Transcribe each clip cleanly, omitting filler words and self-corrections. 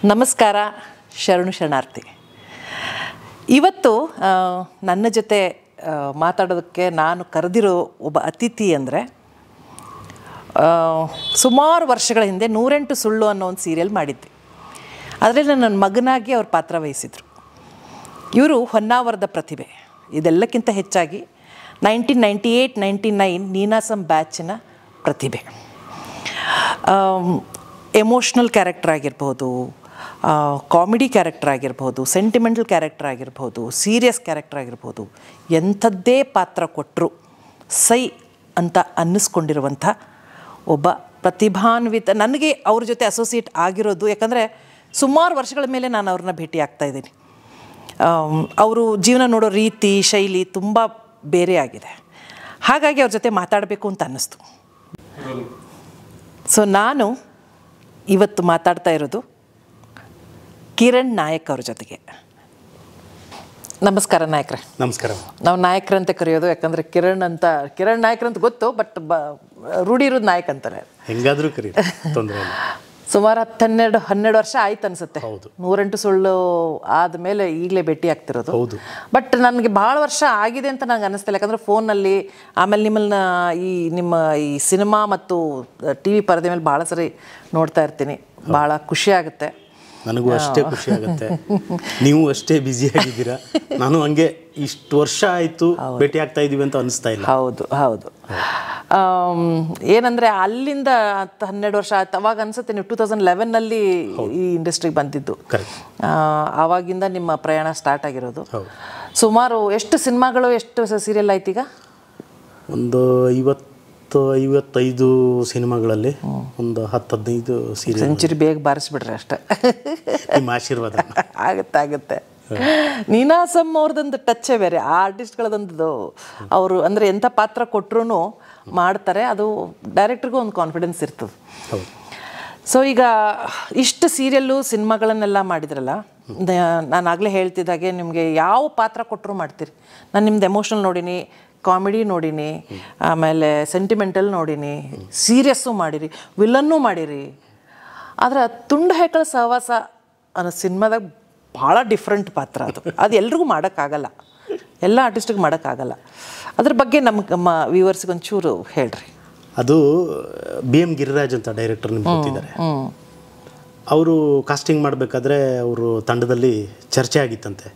ನಮಸ್ಕಾರ, ಶರಣು ಶರಣಾರ್ಥಿ. ಇವತ್ತು ನನ್ನ ಜೊತೆ ಮಾತಾಡೋದಕ್ಕೆ ನಾನು ಕರೆದಿರೋ ಒಬ್ಬ ಅತಿಥಿ ಅಂದರೆ, ಸುಮಾರು ವರ್ಷಗಳ ಹಿಂದೆ 108 ಸುಳ್ಳು ಅನ್ನೋ ಒಂದು ಸೀರಿಯಲ್ ಮಾಡಿದ್ವಿ. ಅದರಲ್ಲಿ ನನ್ನ ಮಗನಾಗಿ ಅವ್ರ ಪಾತ್ರ ವಹಿಸಿದರು. ಇವರು ಹೊನ್ನಾವರದ ಪ್ರತಿಭೆ. ಇದೆಲ್ಲಕ್ಕಿಂತ ಹೆಚ್ಚಾಗಿ 1998-99 ನೀನಾಸಂ ಬ್ಯಾಚಿನ ಪ್ರತಿಭೆ. ಎಮೋಷ್ನಲ್ ಕ್ಯಾರೆಕ್ಟರ್ ಆಗಿರ್ಬೋದು, ಕಾಮಿಡಿ ಕ್ಯಾರೆಕ್ಟರ್ ಆಗಿರ್ಬೋದು, ಸೆಂಟಿಮೆಂಟಲ್ ಕ್ಯಾರೆಕ್ಟರ್ ಆಗಿರ್ಬೋದು, ಸೀರಿಯಸ್ ಕ್ಯಾರೆಕ್ಟರ್ ಆಗಿರ್ಬೋದು, ಎಂಥದ್ದೇ ಪಾತ್ರ ಕೊಟ್ಟರು ಸೈ ಅಂತ ಅನ್ನಿಸ್ಕೊಂಡಿರುವಂಥ ಒಬ್ಬ ಪ್ರತಿಭಾನ್ವಿತ. ನನಗೆ ಅವ್ರ ಜೊತೆ ಅಸೋಸಿಯೇಟ್ ಆಗಿರೋದು ಯಾಕಂದರೆ ಸುಮಾರು ವರ್ಷಗಳ ಮೇಲೆ ನಾನು ಅವ್ರನ್ನ ಭೇಟಿ ಆಗ್ತಾಯಿದ್ದೀನಿ. ಅವರು ಜೀವನ ನೋಡೋ ರೀತಿ, ಶೈಲಿ ತುಂಬ ಬೇರೆ ಆಗಿದೆ. ಹಾಗಾಗಿ ಅವ್ರ ಜೊತೆ ಮಾತಾಡಬೇಕು ಅಂತ ಅನ್ನಿಸ್ತು. ಸೊ ನಾನು ಇವತ್ತು ಮಾತಾಡ್ತಾ ಇರೋದು ಕಿರಣ್ ನಾಯಕ್ ಅವ್ರ ಜೊತೆಗೆ. ನಮಸ್ಕಾರ ನಾಯಕ್ರೆ. ನಮಸ್ಕಾರ. ನಾವು ನಾಯಕರಂತೆ ಕರೆಯೋದು, ಯಾಕಂದರೆ ಕಿರಣ್ ನಾಯಕರಂತ ಗೊತ್ತು, ಬಟ್ ರೂಢಿ ಇರೋದು ನಾಯಕ್ ಅಂತಾರೆ. ಹೆಂಗಾದರೂ ಕರೀ, ತೊಂದರೆ ಇಲ್ಲ. ಸುಮಾರು 12 ವರ್ಷ ಆಯ್ತು ಅನಿಸುತ್ತೆ. 108 ಸುಳ್ಳು ಆದಮೇಲೆ ಈಗಲೇ ಭೇಟಿ ಆಗ್ತಿರೋದು. ಹೌದು. ಬಟ್ ನನಗೆ ಭಾಳ ವರ್ಷ ಆಗಿದೆ ಅಂತ ನಂಗೆ ಅನ್ನಿಸ್ತಿಲ್ಲ, ಯಾಕಂದರೆ ಫೋನಲ್ಲಿ, ಆಮೇಲೆ ನಿಮ್ಮ ಈ ಸಿನಿಮಾ ಮತ್ತು ಟಿ ವಿ ಪರದೆ ಮೇಲೆ ಭಾಳ ಸರಿ ನೋಡ್ತಾ ಇರ್ತೀನಿ. ಭಾಳ ಖುಷಿ ಆಗುತ್ತೆ. ನನಗೂ ಅಷ್ಟೇ ಖುಷಿ ಆಗುತ್ತೆ. ನೀವು ಅಷ್ಟೇ ಬ್ಯುಸಿ ಆಗಿದ್ದೀರಾ. ನಾನು ಹಂಗೆ ಇಷ್ಟು ವರ್ಷ ಆಯಿತು ಭೇಟಿ ಆಗ್ತಾ ಇದ್ದೀವಿ ಅಂತ ಅನಿಸ್ತಾ ಇಲ್ಲ. ಹೌದು ಹೌದು. ಏನಂದರೆ ಅಲ್ಲಿಂದ 12 ವರ್ಷ ಆಯ್ತು. ಅವಾಗ ಅನ್ಸುತ್ತೆ ನೀವು 2011ನಲ್ಲಿ ಈ ಇಂಡಸ್ಟ್ರಿಗೆ ಬಂದಿದ್ದು. ಆವಾಗಿಂದ ನಿಮ್ಮ ಪ್ರಯಾಣ ಸ್ಟಾರ್ಟ್ ಆಗಿರೋದು. ಸುಮಾರು ಎಷ್ಟು ಸಿನಿಮಾಗಳು, ಎಷ್ಟು ಸೀರಿಯಲ್ ಆಯ್ತು ಈಗ? ಒಂದು 55 ಸಿನಿಮಾಗಳಲ್ಲಿ ಒಂದು 10-15 ಸೀರಿಯಲ್. ಸೆಂಚುರಿ ಬೇಗ ಬಾರಿಸ್ಬಿಡ್ರಿ ಅಷ್ಟೇ. ನಿಮ್ಮ ಆಶೀರ್ವಾದ. ಆಗುತ್ತೆ. ನೀನಾಸಂ ಅವ್ರದ್ದೊಂದು ಟಚ್ಚೇ ಬೇರೆ. ಆ ಆರ್ಟಿಸ್ಟ್ಗಳದೊಂದು ಅವರು ಅಂದರೆ ಎಂಥ ಪಾತ್ರ ಕೊಟ್ಟರು ಮಾಡ್ತಾರೆ. ಅದು ಡೈರೆಕ್ಟ್ರಿಗೂ ಒಂದು ಕಾನ್ಫಿಡೆನ್ಸ್ ಇರ್ತದೆ. ಸೊ ಈಗ ಇಷ್ಟು ಸೀರಿಯಲ್ಲು ಸಿನಿಮಾಗಳನ್ನೆಲ್ಲ ಮಾಡಿದ್ರಲ್ಲ, ನಾನು ಆಗಲೇ ಹೇಳ್ತಿದ್ದಾಗೆ ನಿಮಗೆ ಯಾವ ಪಾತ್ರ ಕೊಟ್ಟರು ಮಾಡ್ತೀರಿ. ನಾನು ನಿಮ್ದು ಎಮೋಷ್ನಲ್ ನೋಡೀನಿ, ಕಾಮಿಡಿ ನೋಡೀನಿ, ಆಮೇಲೆ ಸೆಂಟಿಮೆಂಟಲ್ ನೋಡೀನಿ, ಸೀರಿಯಸ್ಸು ಮಾಡಿರಿ, ವಿಲನ್ನೂ ಮಾಡಿರಿ. ಆದರೆ ತುಂಡು ಹೆಕ್ಕಳ ಸಹವಾಸ ಅನ್ನೋ ಸಿನಿಮಾದಾಗ ಭಾಳ ಡಿಫ್ರೆಂಟ್ ಪಾತ್ರ. ಅದು ಎಲ್ರಿಗೂ ಮಾಡೋಕ್ಕಾಗಲ್ಲ, ಎಲ್ಲ ಆರ್ಟಿಸ್ಟಿಗೆ ಮಾಡೋಕ್ಕಾಗಲ್ಲ. ಅದ್ರ ಬಗ್ಗೆ ನಮ್ಮ ವ್ಯೂವರ್ಸ್ಗೆ ಒಂಚೂರು ಹೇಳ್ರಿ. ಅದು BM ಗಿರಿರಾಜ್ ಅಂತ ಡೈರೆಕ್ಟರ್ ನಿಮ್ಗೆ ಗೊತ್ತಿದ್ದಾರೆ. ಅವರು ಕಾಸ್ಟಿಂಗ್ ಮಾಡಬೇಕಾದ್ರೆ ಅವರು ತಂಡದಲ್ಲಿ ಚರ್ಚೆ ಆಗಿತ್ತಂತೆ,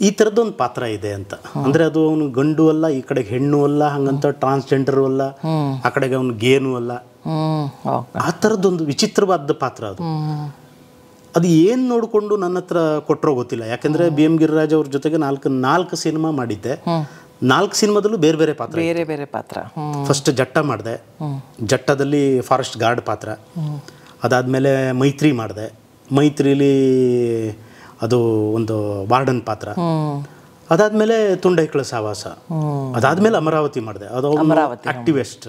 ಈ ಥರದ್ದೊಂದು ಪಾತ್ರ ಇದೆ ಅಂತ. ಅಂದರೆ ಅದು ಅವನು ಗಂಡು ಅಲ್ಲ, ಈ ಕಡೆಗೆ ಹೆಣ್ಣು ಅಲ್ಲ, ಹಂಗಂತ ಟ್ರಾನ್ಸ್ಜೆಂಡರು ಅಲ್ಲ, ಆ ಕಡೆಗೆ ಅವನು ಗೇನು ಅಲ್ಲ. ಆ ಥರದ್ದೊಂದು ವಿಚಿತ್ರವಾದ ಪಾತ್ರ ಅದು. ಅದು ಏನು ನೋಡಿಕೊಂಡು ನನ್ನ ಹತ್ರ ಕೊಟ್ಟರೋ ಗೊತ್ತಿಲ್ಲ. ಯಾಕೆಂದರೆ BM ಗಿರಿರಾಜ್ ಅವ್ರ ಜೊತೆಗೆ 4 ಸಿನಿಮಾ ಮಾಡಿದ್ದೆ. 4 ಸಿನಿಮಾದಲ್ಲೂ ಬೇರೆ ಬೇರೆ ಪಾತ್ರ. ಫಸ್ಟ್ ಜಟ್ಟ ಮಾಡಿದೆ. ಜಟ್ಟದಲ್ಲಿ ಫಾರೆಸ್ಟ್ ಗಾರ್ಡ್ ಪಾತ್ರ. ಅದಾದಮೇಲೆ ಮೈತ್ರಿ ಮಾಡಿದೆ. ಮೈತ್ರಿಲಿ ಅದು ಒಂದು ವಾರ್ಡನ್ ಪಾತ್ರ. ಅದಾದಮೇಲೆ ತುಂಡೈಕಳ ಸಹವಾಸ. ಅದಾದಮೇಲೆ ಅಮರಾವತಿ ಮಾಡಿದೆ. ಅದು ಆಕ್ಟಿವಿಸ್ಟ್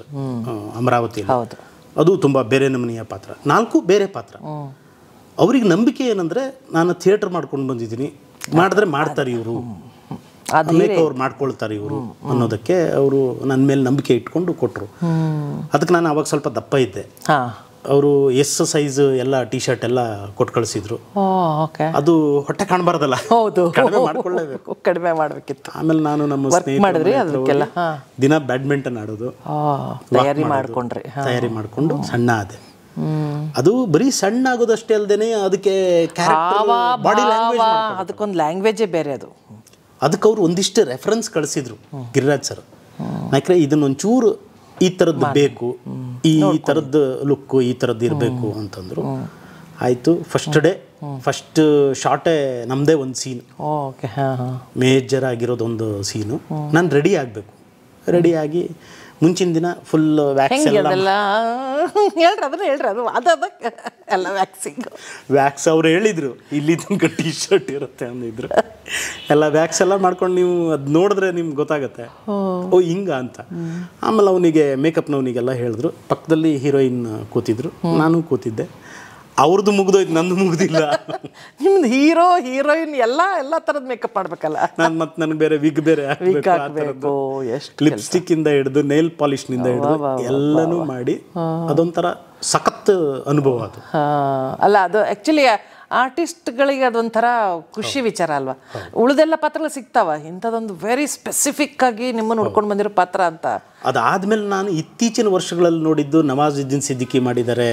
ಅಮರಾವತಿ. ಅದು ತುಂಬ ಬೇರೆ ನಮೂನೆಯ ಪಾತ್ರ. 4 ಬೇರೆ ಪಾತ್ರ. ಅವ್ರಿಗೆ ನಂಬಿಕೆ ಏನಂದರೆ, ನಾನು ಥಿಯೇಟರ್ ಮಾಡ್ಕೊಂಡು ಬಂದಿದ್ದೀನಿ, ಮಾಡಿದ್ರೆ ಮಾಡ್ತಾರೆ ಇವರು, ಅವ್ರು ಮಾಡ್ಕೊಳ್ತಾರೆ ಇವರು ಅನ್ನೋದಕ್ಕೆ ಅವರು ನನ್ನ ಮೇಲೆ ನಂಬಿಕೆ ಇಟ್ಕೊಂಡು ಕೊಟ್ಟರು. ಅದಕ್ಕೆ ನಾನು ಅವಾಗ ಸ್ವಲ್ಪ ದಪ್ಪ ಇದ್ದೆ. ಅವರು ಎಸ್ ಸೈಜ್ ಎಲ್ಲ ಟಿ ಶರ್ಟ್ ಎಲ್ಲ ಕೊಟ್ಟು ಕಳಿಸಿದ್ರು. ಅದು ಹೊಟ್ಟೆ ಕಾಣಬಾರ್ದಲ್ಲ, ಕಡಿಮೆ ಮಾಡಬೇಕಿತ್ತು. ಆಮೇಲೆ ನಾನು ನಮ್ಮ ಸ್ನೇಹಿತರು ದಿನ ಬ್ಯಾಡ್ಮಿಂಟನ್ ಆಡೋದು, ತಯಾರಿ ಮಾಡಿಕೊಂಡು ಸಣ್ಣ ಆದೆ. ಅದು ಬರೀ ಸಣ್ಣ ಆಗೋದಷ್ಟೇ ಅಲ್ಲದೆ ಅದಕ್ಕೆ ಬಾಡಿ ಲ್ಯಾಂಗ್ವೇಜ್, ಅದಕ್ಕೊಂದು ಲ್ಯಾಂಗ್ವೇಜೇ ಬೇರೆ. ಅದಕ್ಕೆ ಅವರು ಒಂದಿಷ್ಟು ರೆಫರೆನ್ಸ್ ಕಳಿಸಿದ್ರು ಗಿರಿರಾಜ್ ಸರ್. ಯಾಕಂದರೆ ಇದನ್ನೊಂಚೂರು ಈ ಥರದ್ದು ಬೇಕು, ಈ ಥರದ್ದು ಲುಕ್ಕು ಈ ಥರದ್ದು ಇರಬೇಕು ಅಂತಂದರು. ಆಯಿತು. ಫಸ್ಟ್ ಶಾರ್ಟೇ ನಮ್ಮದೇ ಒಂದು ಸೀನ್, ಮೇಜರ್ ಆಗಿರೋದೊಂದು ಸೀನು. ನಾನು ರೆಡಿ ಆಗಬೇಕು. ರೆಡಿಯಾಗಿ ಮುಂಚಿನ ದಿನ ಫುಲ್ ವ್ಯಾಕ್ಸ್ ವ್ಯಾಕ್ಸ್ ಅವ್ರು ಹೇಳಿದರು, ಇಲ್ಲಿ ತನಕ ಟಿ ಶರ್ಟ್ ಇರುತ್ತೆ ಅಂದಿದ್ರು. ಎಲ್ಲ ವ್ಯಾಕ್ಸ್ ಎಲ್ಲ ಮಾಡ್ಕೊಂಡು ನೀವು ಅದು ನೋಡಿದ್ರೆ ನಿಮ್ಗೆ ಗೊತ್ತಾಗುತ್ತೆ, ಓ ಹಿಂಗ ಅಂತ. ಆಮೇಲೆ ಅವನಿಗೆ ಮೇಕಪ್ನವನಿಗೆಲ್ಲ ಹೇಳಿದ್ರು. ಪಕ್ಕದಲ್ಲಿ ಹೀರೋಯಿನ್ ಕೂತಿದ್ರು, ನಾನು ಕೂತಿದ್ದೆ. ಅವ್ರದ್ದು ಮುಗಿದೋಯ್ತು, ನಂದು ಮುಗ್ದಿಲ್ಲ. ನಿಮ್ದು ಹೀರೋಯಿನ್ ಎಲ್ಲ ಥರದ್ದು ಮೇಕಪ್ ಮಾಡ್ಬೇಕಲ್ಲ. ಮತ್ತು ನನಗೆ ಬೇರೆ ವಿಗ್ ಬೇರೆ ಹಾಕಬೇಕು. ಲಿಪ್ಸ್ಟಿಕ್ ಇಂದ ಹಿಡಿದು ನೈಲ್ ಪಾಲಿಶ್ನಿಂದ ಹಿಡಿದು ಎಲ್ಲನೂ ಮಾಡಿ ಅದೊಂಥರ ಸಖತ್ ಅನುಭವ ಅದು. ಅಲ್ಲ, ಅದು ಆ್ಯಕ್ಚುಲಿ ಆರ್ಟಿಸ್ಟ್ಗಳಿಗೆ ಅದೊಂಥರ ಖುಷಿ ವಿಚಾರ ಅಲ್ವಾ. ಉಳಿದೆಲ್ಲ ಪಾತ್ರಗಳು ಸಿಗ್ತಾವ, ಇಂಥದ್ದೊಂದು ವೆರಿ ಸ್ಪೆಸಿಫಿಕ್ ಆಗಿ ನಿಮ್ಮನ್ನು ಹುಡ್ಕೊಂಡು ಬಂದಿರೋ ಪಾತ್ರ ಅಂತ. ಅದಾದ್ಮೇಲೆ ನಾನು ಇತ್ತೀಚಿನ ವರ್ಷಗಳಲ್ಲಿ ನೋಡಿದ್ದು ನವಾಜುದ್ದೀನ್ ಸಿದ್ದಿಕಿ ಮಾಡಿದ್ದಾರೆ,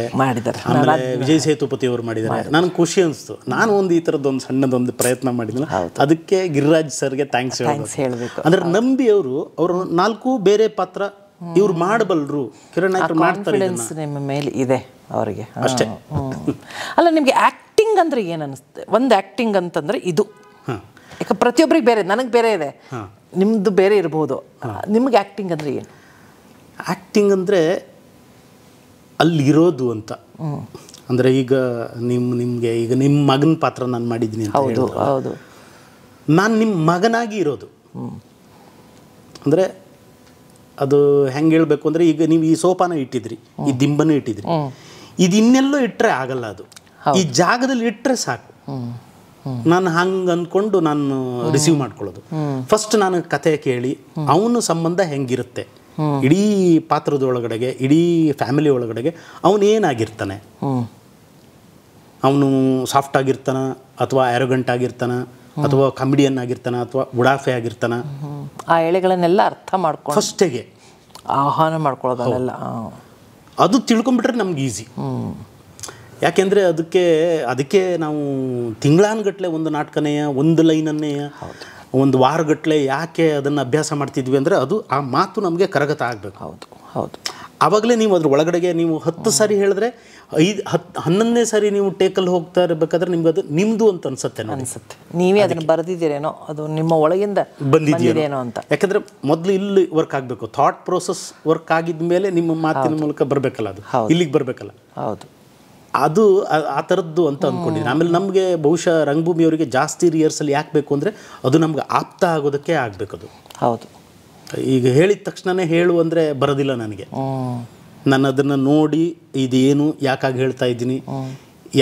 ಆಮೇಲೆ ವಿಜಯ್ ಸೇತುಪತಿ ಅವರು ಮಾಡಿದ್ದಾರೆ. ನನಗೆ ಖುಷಿ ಅನಿಸ್ತು. ನಾನು ಒಂದು ಈ ಥರದ್ದೊಂದು ಸಣ್ಣದೊಂದು ಪ್ರಯತ್ನ ಮಾಡಿದ್ನಲ್ಲ, ಅದಕ್ಕೆ ಗಿರಿರಾಜ್ ಸರ್ಗೆ ಥ್ಯಾಂಕ್ಸ್ ಹೇಳಬೇಕು. ಅಂದ್ರೆ ನಂಬಿ ಅವರು 4 ಬೇರೆ ಪಾತ್ರ ಇವ್ರು ಮಾಡಬಲ್ರು, ಕಿರಣ್ ನಾಯ್ಕರ್ ಮಾಡ್ತಾರೆ, ನಿಮ್ಮ ಮೇಲೆ ಇದೆ ಅವರಿಗೆ ಅಷ್ಟೇ. ಅಲ್ಲ, ನಿಮಗೆ ಆ್ಯಕ್ಟಿಂಗ್ ಅಂದರೆ ಏನು ಅನಿಸುತ್ತೆ? ಒಂದು ಆ್ಯಕ್ಟಿಂಗ್ ಅಂತಂದರೆ ಇದು, ಯಾಕೆ ಪ್ರತಿಯೊಬ್ಬರಿಗೆ ಬೇರೆ, ನನಗೆ ಬೇರೆ ಇದೆ, ನಿಮ್ಮದು ಬೇರೆ ಇರ್ಬೋದು. ನಿಮ್ಗೆ ಆ್ಯಕ್ಟಿಂಗ್ ಅಂದರೆ ಏನು? ಆ್ಯಕ್ಟಿಂಗ್ ಅಂದರೆ ಅಲ್ಲಿರೋದು ಅಂತ. ಅಂದರೆ ಈಗ ನಿಮಗೆ ಈಗ ನಿಮ್ಮ ಮಗನ ಪಾತ್ರ ನಾನು ಮಾಡಿದ್ದೀನಿ ಅಂತ. ಹೌದು ಹೌದು. ನಾನು ನಿಮ್ಮ ಮಗನಾಗಿ ಇರೋದು ಅಂದರೆ ಅದು ಹೆಂಗೆ ಹೇಳಬೇಕು ಅಂದರೆ, ಈಗ ನೀವು ಈ ಸೋಪಾನ ಇಟ್ಟಿದ್ರಿ, ಈ ದಿಂಬನ್ನು ಇಟ್ಟಿದ್ರಿ, ಇದು ಇನ್ನೆಲ್ಲೋ ಇಟ್ಟರೆ ಆಗಲ್ಲ, ಅದು ಈ ಜಾಗದಲ್ಲಿ ಇಟ್ಟರೆ ಸಾಕು. ನಾನು ಹಂಗೆ ಅಂದ್ಕೊಂಡು ನಾನು ರಿಸೀವ್ ಮಾಡ್ಕೊಳ್ಳೋದು. ಫಸ್ಟ್ ನಾನು ಕತೆ ಕೇಳಿ ಅವನು ಸಂಬಂಧ ಹೆಂಗಿರುತ್ತೆ, ಇಡೀ ಪಾತ್ರದ ಒಳಗಡೆಗೆ, ಇಡೀ ಫ್ಯಾಮಿಲಿ ಒಳಗಡೆಗೆ ಅವನು ಏನಾಗಿರ್ತಾನೆ, ಅವನು ಸಾಫ್ಟ್ ಆಗಿರ್ತಾನ ಅಥವಾ ಆ್ಯರೋಗಂಟ್ ಆಗಿರ್ತಾನ ಅಥವಾ ಕಾಮಿಡಿಯನ್ ಆಗಿರ್ತಾನ ಅಥವಾ ಉಡಾಫೆ ಆಗಿರ್ತಾನ, ಆ ಎಳೆಗಳನ್ನೆಲ್ಲ ಅರ್ಥ ಮಾಡ್ಕೊಂಡು ಫಸ್ಟಿಗೆ ಆಹ್ವಾನ ಮಾಡ್ಕೊಳ್ಳೋದಲ್ಲ, ಅದು ತಿಳ್ಕೊಂಬಿಟ್ರೆ ನಮ್ಗೆ ಈಸಿ. ಯಾಕೆಂದರೆ ಅದಕ್ಕೆ ನಾವು ತಿಂಗಳಾನುಗಟ್ಟಲೆ ಒಂದು ನಾಟಕನೆಯ ಒಂದು ಲೈನನ್ನೇ ಒಂದು ವಾರಗಟ್ಟಲೆ ಯಾಕೆ ಅದನ್ನು ಅಭ್ಯಾಸ ಮಾಡ್ತಿದ್ವಿ ಅಂದರೆ, ಅದು ಆ ಮಾತು ನಮಗೆ ಕರಗತ ಆಗಬೇಕು. ಹೌದು ಹೌದು. ಆವಾಗಲೇ ನೀವು ಅದ್ರ ಒಳಗಡೆಗೆ ನೀವು 10 ಸಾರಿ ಹೇಳಿದ್ರೆ 11ನೇ ಸಾರಿ ನೀವು ಟೇಕಲ್ಲಿ ಹೋಗ್ತಾ ಇರಬೇಕಾದ್ರೆ ನಿಮ್ಗೆ ಅದು ನಿಮ್ಮದು ಅಂತ ಅನ್ಸುತ್ತೆ. ನೀವೇ ಅದನ್ನು ಬರೆದಿದ್ದೀರೇನೋ, ಅದು ನಿಮ್ಮ ಒಳಗಿಂದ ಬಂದಿದೆಯೇನೋ ಅಂತ. ಯಾಕಂದರೆ ಮೊದಲು ಇಲ್ಲಿ ವರ್ಕ್ ಆಗಬೇಕು, ಥಾಟ್ ಪ್ರೋಸೆಸ್ ವರ್ಕ್ ಆಗಿದ ಮೇಲೆ ನಿಮ್ಮ ಮಾತಿನ ಮೂಲಕ ಬರಬೇಕಲ್ಲ, ಅದು ಇಲ್ಲಿಗೆ ಬರಬೇಕಲ್ಲ. ಹೌದು, ಅದು ಆ ಥರದ್ದು ಅಂತ ಅಂದ್ಕೊಂಡಿದ್ದೀನಿ. ಆಮೇಲೆ ನಮಗೆ ಬಹುಶಃ ರಂಗಭೂಮಿಯವರಿಗೆ ಜಾಸ್ತಿ ರಿಹರ್ಸಲ್ ಯಾಕೆ ಬೇಕು ಅಂದರೆ, ಅದು ನಮ್ಗೆ ಆಪ್ತ ಆಗೋದಕ್ಕೆ ಆಗಬೇಕು. ಅದು ಹೌದು. ಈಗ ಹೇಳಿದ ತಕ್ಷಣವೇ ಹೇಳು ಅಂದರೆ ಬರೋದಿಲ್ಲ ನನಗೆ. ನಾನು ಅದನ್ನು ನೋಡಿ ಇದೇನು, ಯಾಕಾಗಿ ಹೇಳ್ತಾ ಇದ್ದೀನಿ,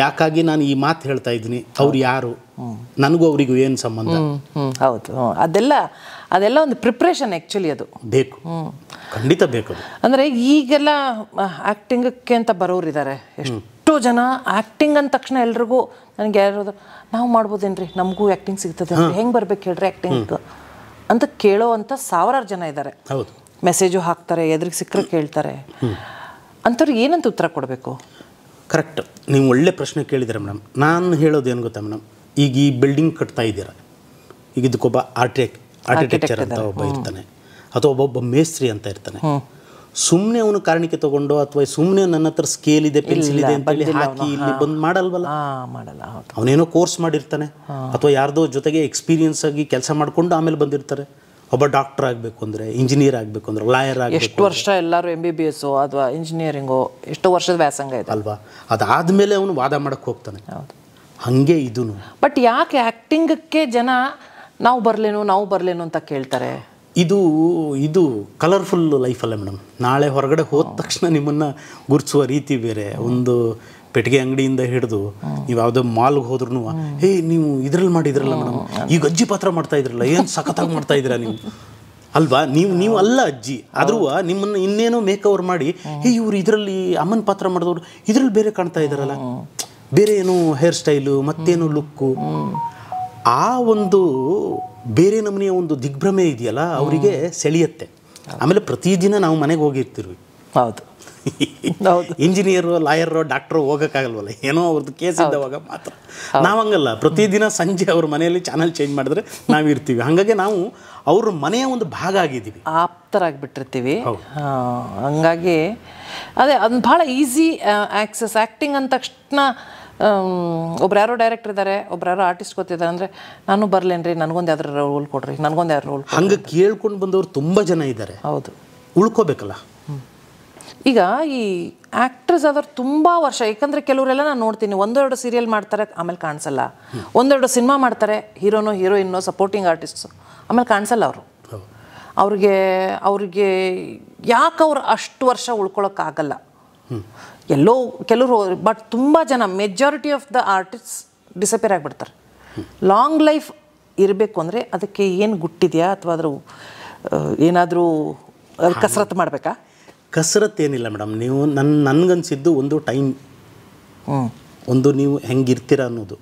ಯಾಕಾಗಿ ನಾನು ಈ ಮಾತು ಹೇಳ್ತಾ ಇದ್ದೀನಿ, ಅವ್ರು ಯಾರು, ನನಗೂ ಅವರಿಗೂ ಏನು ಸಂಬಂಧ. ಹೌದು, ಅದೆಲ್ಲ ಒಂದು ಪ್ರಿಪ್ರೇಷನ್ ಆ್ಯಕ್ಚುಲಿ. ಅದು ಬೇಕು, ಖಂಡಿತ ಬೇಕು. ಅಂದರೆ ಈಗೆಲ್ಲ ಆ್ಯಕ್ಟಿಂಗಕ್ಕೆ ಅಂತ ಬರೋರಿದ್ದಾರೆ ಎಷ್ಟೋ ಜನ. ಆ್ಯಕ್ಟಿಂಗ್ ಅಂದ ತಕ್ಷಣ ಎಲ್ರಿಗೂ ನನಗೆ ಯಾರು ನಾವು ಮಾಡ್ಬೋದೇನ್ರಿ, ನಮಗೂ ಆ್ಯಕ್ಟಿಂಗ್ ಸಿಗ್ತದೆ, ಹೆಂಗೆ ಬರ್ಬೇಕು ಹೇಳ್ರಿ ಆ್ಯಕ್ಟಿಂಗ್ ಅಂತ ಕೇಳೋ ಅಂಥ ಸಾವಿರಾರು ಜನ ಇದ್ದಾರೆ. ಹೌದು, ಮೆಸೇಜು ಹಾಕ್ತಾರೆ, ಎದುರಿಗೆ ಸಿಕ್ಕರೆ ಕೇಳ್ತಾರೆ. ಅಂಥವ್ರಿಗೆ ಏನಂತ ಉತ್ತರ ಕೊಡಬೇಕು? ಕರೆಕ್ಟ್, ನೀವು ಒಳ್ಳೆ ಪ್ರಶ್ನೆ ಕೇಳಿದ್ದೀರ ಮೇಡಮ್. ನಾನು ಹೇಳೋದು ಏನು ಗೊತ್ತಾ ಮೇಡಮ್, ಈಗ ಈ ಬಿಲ್ಡಿಂಗ್ ಕಟ್ತಾ ಇದ್ದೀರಾ, ಈಗ ಇದಕ್ಕೊಬ್ಬ ಆರ್ಕಿಟೆಕ್ಚರ್ ಅಂತ ಒಬ್ಬ ಇರ್ತಾನೆ, ಅಥವಾ ಒಬ್ಬೊಬ್ಬ ಮೇಸ್ತ್ರಿ ಅಂತ ಇರ್ತಾನೆ. ಸುಮ್ಮನೆ ಅವನು ಕಾರಣಿಕೆ ತಗೊಂಡು ಅಥವಾ ಸುಮ್ಮನೆ ನನ್ನ ಹತ್ರ ಸ್ಕೇಲ್ ಇದೆ, ಪೆನ್ಸಿಲ್ ಇದೆ ಅಂತೇಳಿ ಹಾಕಿ ಇಲ್ಲಿ ಬಂದು ಮಾಡಲ್ವಲ್ಲ. ಅವನೇನೋ ಕೋರ್ಸ್ ಮಾಡಿರ್ತಾನೆ, ಅಥವಾ ಯಾರ್ದೋ ಜೊತೆಗೆ ಎಕ್ಸ್ಪೀರಿಯನ್ಸ್ ಆಗಿ ಕೆಲಸ ಮಾಡಿಕೊಂಡು ಆಮೇಲೆ ಬಂದಿರ್ತಾರೆ. ಒಬ್ಬ ಡಾಕ್ಟರ್ ಆಗಬೇಕು ಅಂದರೆ, ಇಂಜಿನಿಯರ್ ಆಗಬೇಕು ಅಂದರೆ, ಲಾಯರ್ ಆಗಬೇಕು, ಎಷ್ಟು ವರ್ಷ ಎಲ್ಲರೂ MBBS ಅಥವಾ ಇಂಜಿನಿಯರಿಂಗು ಎಷ್ಟೋ ವರ್ಷದ ವ್ಯಾಸಂಗ ಇದೆ ಅಲ್ವಾ. ಅದಾದಮೇಲೆ ಅವನು ವಾದ ಮಾಡೋಕ್ಕೆ ಹೋಗ್ತಾನೆ. ಹಾಗೆ ಇದೂ. ಬಟ್ ಯಾಕೆ ಆ್ಯಕ್ಟಿಂಗಕ್ಕೆ ಜನ ನಾವು ಬರಲೇನು ಅಂತ ಕೇಳ್ತಾರೆ? ಇದು ಕಲರ್ಫುಲ್ ಲೈಫಲ್ಲ ಮೇಡಮ್. ನಾಳೆ ಹೊರಗಡೆ ಹೋದ ತಕ್ಷಣ ನಿಮ್ಮನ್ನು ಗುರುತಿಸುವ ರೀತಿ ಬೇರೆ. ಒಂದು ಪೆಟ್ಟಿಗೆ ಅಂಗಡಿಯಿಂದ ಹಿಡಿದು ನೀವು ಯಾವುದೋ ಮಾಲ್ಗೆ ಹೋದ್ರೂ, ನೀವು ಇದರಲ್ಲಿ ಮಾಡಿದ್ರಲ್ಲ ಮೇಡಮ್, ಈಗ ಅಜ್ಜಿ ಪಾತ್ರ ಮಾಡ್ತಾ ಇದ್ರಲ್ಲ, ಏನು ಸಖತ್ತಾಗಿ ಮಾಡ್ತಾ ಇದ್ದೀರಾ ನೀವು ಅಲ್ವಾ. ನೀವು ಅಲ್ಲ ಅಜ್ಜಿ, ಆದ್ರೂ ನಿಮ್ಮನ್ನು ಇನ್ನೇನೋ ಮೇಕ್ ಓವರ್ ಮಾಡಿ, ಇವ್ರು ಇದರಲ್ಲಿ ಅಮ್ಮನ ಪಾತ್ರ ಮಾಡಿದವರು ಇದರಲ್ಲಿ ಬೇರೆ ಕಾಣ್ತಾ ಇದ್ದಾರಲ್ಲ, ಬೇರೆ ಏನು ಹೇರ್ ಸ್ಟೈಲು, ಮತ್ತೇನು ಲುಕ್ಕು, ಆ ಒಂದು ಬೇರೆ ನಮೂನೆಯ ಒಂದು ದಿಗ್ಭ್ರಮೆ ಇದೆಯಲ್ಲ, ಅವರಿಗೆ ಸೆಳೆಯುತ್ತೆ. ಆಮೇಲೆ ಪ್ರತಿದಿನ ನಾವು ಮನೆಗೆ ಹೋಗಿರ್ತೀವಿ. ಹೌದು, ಇಂಜಿನಿಯರು, ಲಾಯರು, ಡಾಕ್ಟ್ರು ಹೋಗೋಕ್ಕಾಗಲ್ವಲ್ಲ, ಏನೋ ಅವ್ರದ್ದು ಕೇಸ್ ಇದ್ದವಾಗ ಮಾತ್ರ. ನಾವಂಗಲ್ಲ, ಪ್ರತಿದಿನ ಸಂಜೆ ಅವ್ರ ಮನೆಯಲ್ಲಿ ಚಾನಲ್ ಚೇಂಜ್ ಮಾಡಿದ್ರೆ ನಾವಿರ್ತೀವಿ. ಹಾಗಾಗಿ ನಾವು ಅವ್ರ ಮನೆಯ ಒಂದು ಭಾಗ ಆಗಿದ್ದೀವಿ, ಆಪ್ತರಾಗಿಬಿಟ್ಟಿರ್ತೀವಿ. ಹಂಗಾಗಿ ಅದೇ ಅದನ್ನ ಭಾಳ ಈಸಿ ಆ್ಯಕ್ಸಸ್. ಆ್ಯಕ್ಟಿಂಗ್ ಅಂದ ತಕ್ಷಣ ಒಬ್ರು ಯಾರೋ ಡೈರೆಕ್ಟರ್ ಇದ್ದಾರೆ, ಒಬ್ರು ಯಾರೋ ಆರ್ಟಿಸ್ಟ್ ಗೊತ್ತಿದ್ದಾರೆ ಅಂದರೆ, ನಾನು ಬರಲೇನ್ರಿ, ನನಗೊಂದು ಯಾವ್ದಾರು ರೋಲ್ ಕೊಡ್ರಿ, ನನಗೊಂದು ಯಾರು ರೋಲ್. ಹಂಗೆ ಕೇಳ್ಕೊಂಡು ಬಂದವರು ತುಂಬ ಜನ ಇದ್ದಾರೆ. ಹೌದು, ಉಳ್ಕೋಬೇಕಲ್ಲ. ಈಗ ಈ ಆ್ಯಕ್ಟ್ರಸ್ ಆದವ್ರು ತುಂಬ ವರ್ಷ, ಯಾಕಂದರೆ ಕೆಲವರೆಲ್ಲ ನಾನು ನೋಡ್ತೀನಿ 1-2 ಸೀರಿಯಲ್ ಮಾಡ್ತಾರೆ, ಆಮೇಲೆ ಕಾಣಿಸಲ್ಲ. 1-2 ಸಿನಿಮಾ ಮಾಡ್ತಾರೆ, ಹೀರೋನೋ ಹೀರೋಯಿನ್ನೋ ಸಪೋರ್ಟಿಂಗ್ ಆರ್ಟಿಸ್ಟು, ಆಮೇಲೆ ಕಾಣಿಸಲ್ಲ ಅವರು. ಅವ್ರಿಗೆ ಯಾಕೆ ಅವ್ರು ಅಷ್ಟು ವರ್ಷ ಉಳ್ಕೊಳ್ಳೋಕ್ಕಾಗಲ್ಲ? ಎಲ್ಲೋ ಕೆಲವರು, ಬಟ್ ತುಂಬ ಜನ, majority of the artists disappear ಆಗಿಬಿಡ್ತಾರೆ. ಲಾಂಗ್ ಲೈಫ್ ಇರಬೇಕು ಅಂದರೆ ಅದಕ್ಕೆ ಏನು ಗುಟ್ಟಿದೆಯಾ, ಅಥವಾ ಅದ್ರ ಏನಾದರೂ ಕಸರತ್ತು ಮಾಡಬೇಕಾ? ಕಸರತ್ತು ಏನಿಲ್ಲ ಮೇಡಮ್. ನೀವು ನನಗನ್ಸಿದ್ದು ಒಂದು ಟೈಮ್, ಒಂದು ನೀವು ಹೆಂಗಿರ್ತೀರ ಅನ್ನೋದು,